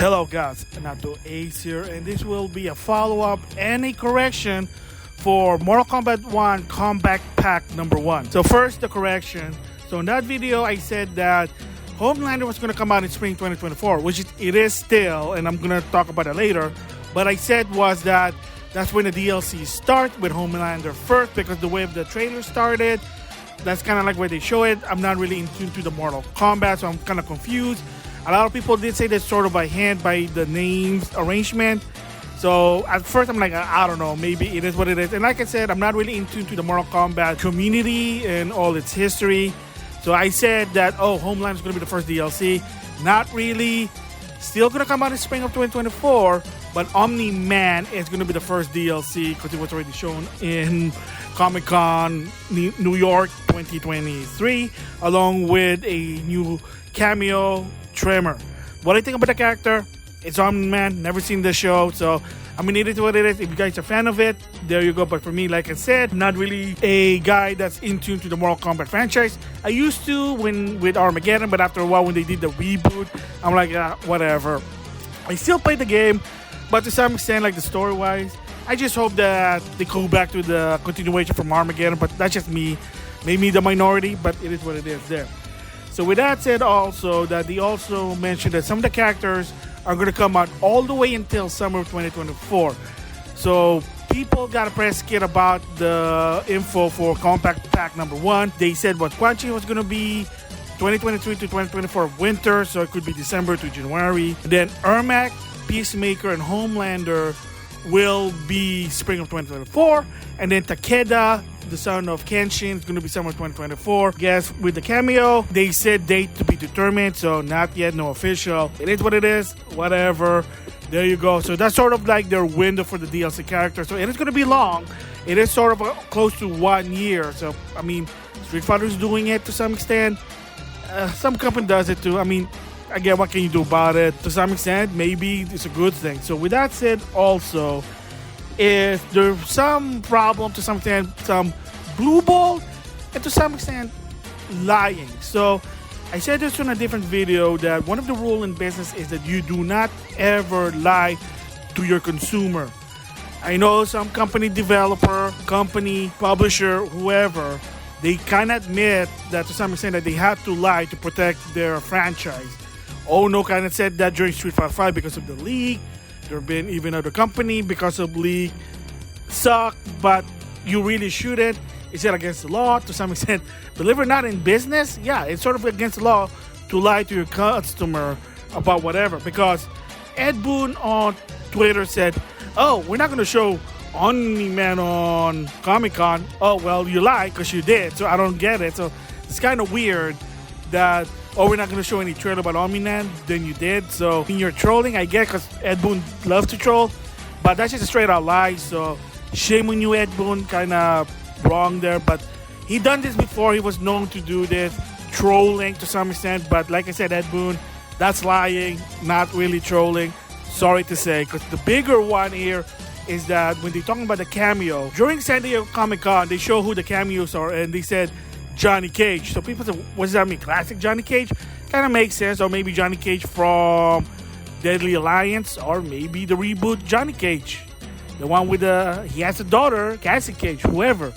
Hello guys, NautoAce here, and this will be a follow-up and a correction for Mortal Kombat 1 Kombat Pack number 1. So first, the correction. So in that video, I said that Homelander was going to come out in spring 2024, which it is still, and I'm going to talk about it later. But I said was that that's when the DLC start with Homelander first, because the way the trailer started, that's kind of like where they show it. I'm not really in tune to the Mortal Kombat, so I'm kind of confused. A lot of people did say that's sort of by hand by the names arrangement. So at first I'm like, I don't know, maybe it is what it is. And like I said, I'm not really in tune to the Mortal Kombat community and all its history. So I said that, Homeland is going to be the first DLC. Not really. Still going to come out in spring of 2024. But Omni Man is going to be the first DLC because it was already shown in Comic-Con New York 2023, along with a new cameo Tremor. What I think about the character, it's Omni Man, never seen the show, so I mean, it is what it is. If you guys are a fan of it, there you go. But for me, like I said, not really a guy that's in tune to the Mortal Kombat franchise. I used to with Armageddon, but after a while when they did the reboot, I'm like, whatever. I still play the game, but to some extent, like the story-wise, I just hope that they go back to the continuation from Armageddon, but that's just me. Maybe the minority, but it is what it is there. So with that said, also that they also mentioned that some of the characters are going to come out all the way until summer of 2024. So people got a press kit about the info for Kombat Pack number 1. They said what Quan Chi was going to be 2023 to 2024 winter, so it could be December to January. And then Ermac, Peacemaker, and Homelander will be spring of 2024. And then Takeda, the son of Kenshin, is going to be summer 2024. Guess with the cameo, they said date to be determined, so not yet, no official. It is what it is, whatever. There you go. So that's sort of like their window for the DLC character. So it is going to be long. It is sort of close to 1 year. So, I mean, Street Fighter is doing it to some extent. Some company does it too. I mean, again, what can you do about it? To some extent, maybe it's a good thing. So with that said, also, if there's some problem to some extent, some blue ball, and to some extent, lying. So I said this in a different video that one of the rules in business is that you do not ever lie to your consumer. I know some company developer, company publisher, whoever, they kind of admit that to some extent that they have to lie to protect their franchise. No kind of said that during Street Fighter 5 because of the leak. There have been even other company because of leak suck, but you really shouldn't. Is it against the law to some extent? Believe it or not, in business, yeah, it's sort of against the law to lie to your customer about whatever. Because Ed Boon on Twitter said, we're not going to show Omni Man on Comic-Con. Well, you lied because you did, so I don't get it. So it's kind of weird that we're not going to show any trailer about Omni Man, then you did. So in your trolling, I get, because Ed Boon loves to troll, but that's just a straight out lie. So shame on you, Ed Boon, kind of wrong there. But he done this before. He was known to do this, trolling to some extent. But like I said, Ed Boon, that's lying, not really trolling. Sorry to say, because the bigger one here is that when they're talking about the cameo, during San Diego Comic-Con, they show who the cameos are, and they said Johnny Cage. So people say, what does that mean? Classic Johnny Cage? Kind of makes sense. Or maybe Johnny Cage from Deadly Alliance, or maybe the reboot Johnny Cage. The one with he has a daughter, Cassie Cage, whoever.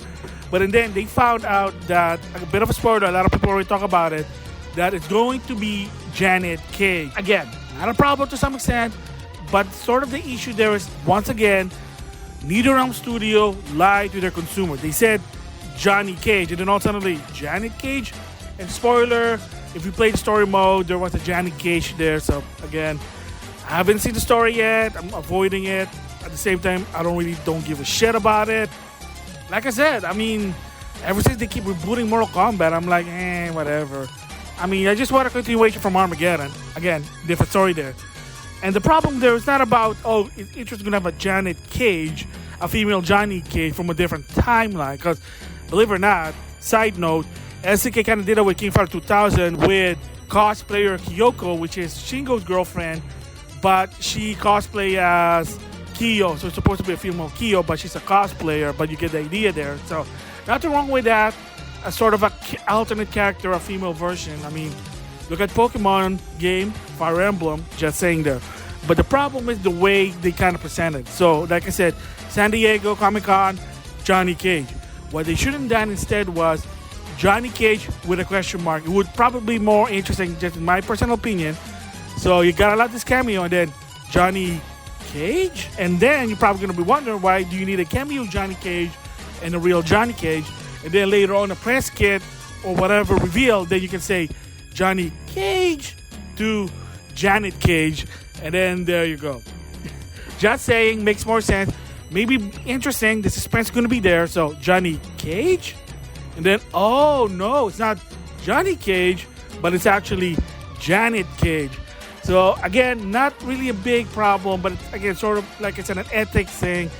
But and then they found out that, a bit of a spoiler, a lot of people already talk about it, that it's going to be Janet Cage. Again, not a problem to some extent, but sort of the issue there is, once again, NetherRealm Studio lied to their consumer. They said Johnny Cage, and then all suddenly Janet Cage. And spoiler, if you played story mode, there was a Janet Cage there. So again, I haven't seen the story yet. I'm avoiding it. At the same time, I don't give a shit about it. Like I said, I mean, ever since they keep rebooting Mortal Kombat, I'm like, whatever. I mean, I just want a continuation from Armageddon. Again, different story there. And the problem there is not about, it's just going to have a Janet Cage, a female Johnny Cage from a different timeline. Because, believe it or not, side note, SNK kind of did it with King Fighter 2000 with cosplayer Kyoko, which is Shingo's girlfriend, but she cosplay as Kyo. So it's supposed to be a female Kyo, but she's a cosplayer, but you get the idea there. So nothing wrong with that. A sort of a alternate character, a female version. I mean, look at Pokemon game, Fire Emblem, just saying there. But the problem is the way they kind of presented. So, like I said, San Diego Comic-Con, Johnny Cage. What they should have done instead was Johnny Cage with a question mark. It would probably be more interesting, just in my personal opinion. So you got a lot of this cameo, and then Johnny Cage? And then you're probably going to be wondering, why do you need a cameo Johnny Cage and a real Johnny Cage? And then later on, a press kit or whatever revealed, then you can say Johnny Cage to Janet Cage, and then there you go. Just saying, makes more sense. Maybe interesting. The suspense is going to be there. So Johnny Cage, and then oh no, it's not Johnny Cage, but it's actually Janet Cage. So again, not really a big problem, but it's, again, sort of like I said, an ethics thing.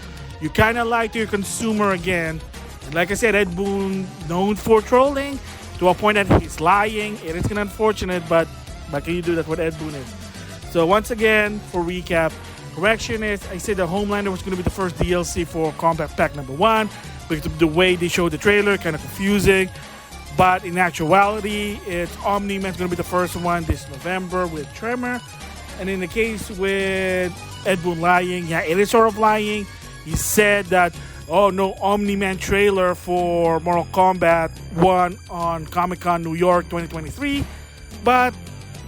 You kind of lie to your consumer again. And like I said, Ed Boon, known for trolling to a point that he's lying. It is kind of unfortunate, but can you do that with Ed Boon is? So once again, for recap, correction is, I said the Homelander was going to be the first DLC for Kombat Pack number 1, because the way they showed the trailer, kind of confusing. But in actuality, it's Omni Man going to be the first one this November with Tremor. And in the case with Ed Boon lying, yeah, it is sort of lying. He said that, oh no, Omni Man trailer for Mortal Kombat 1 on Comic-Con New York 2023. But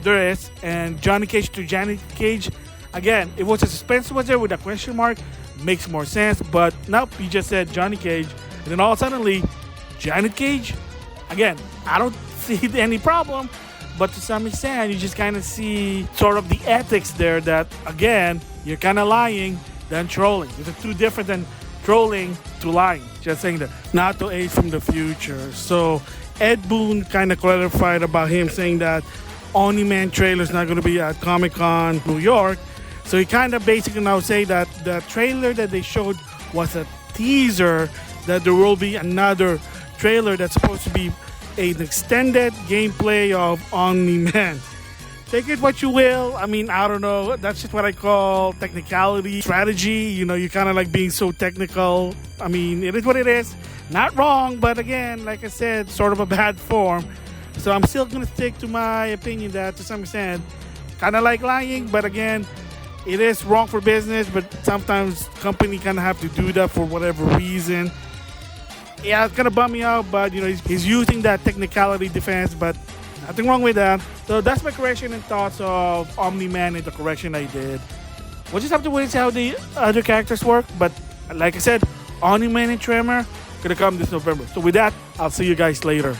there is. And Johnny Cage to Janet Cage, again, if was a suspense was there with a question mark, makes more sense. But nope, you just said Johnny Cage. And then all suddenly, Janet Cage? Again, I don't see any problem, but to some extent, you just kind of see sort of the ethics there that, again, you're kind of lying than trolling. It's too different than trolling to lying. Just saying that. NautoAisDx from the future. So, Ed Boon kind of clarified about him saying that Omni Man trailer is not going to be at Comic-Con New York. So, he kind of basically now say that the trailer that they showed was a teaser, that there will be another trailer that's supposed to be an extended gameplay of Omni Man. Take it what you will. I mean, I don't know. That's just what I call technicality, strategy. You know, you're kind of like being so technical. I mean, it is what it is. Not wrong, but again, like I said, sort of a bad form. So I'm still going to stick to my opinion that to some extent, kind of like lying, but again, it is wrong for business, but sometimes company kind of have to do that for whatever reason. Yeah, it's gonna bum me out, but you know, he's using that technicality defense, but nothing wrong with that. So that's my correction and thoughts of Omni Man and the correction I did. We'll just have to wait and see how the other characters work, but like I said, Omni Man and Tremor gonna come this November. So with that, I'll see you guys later.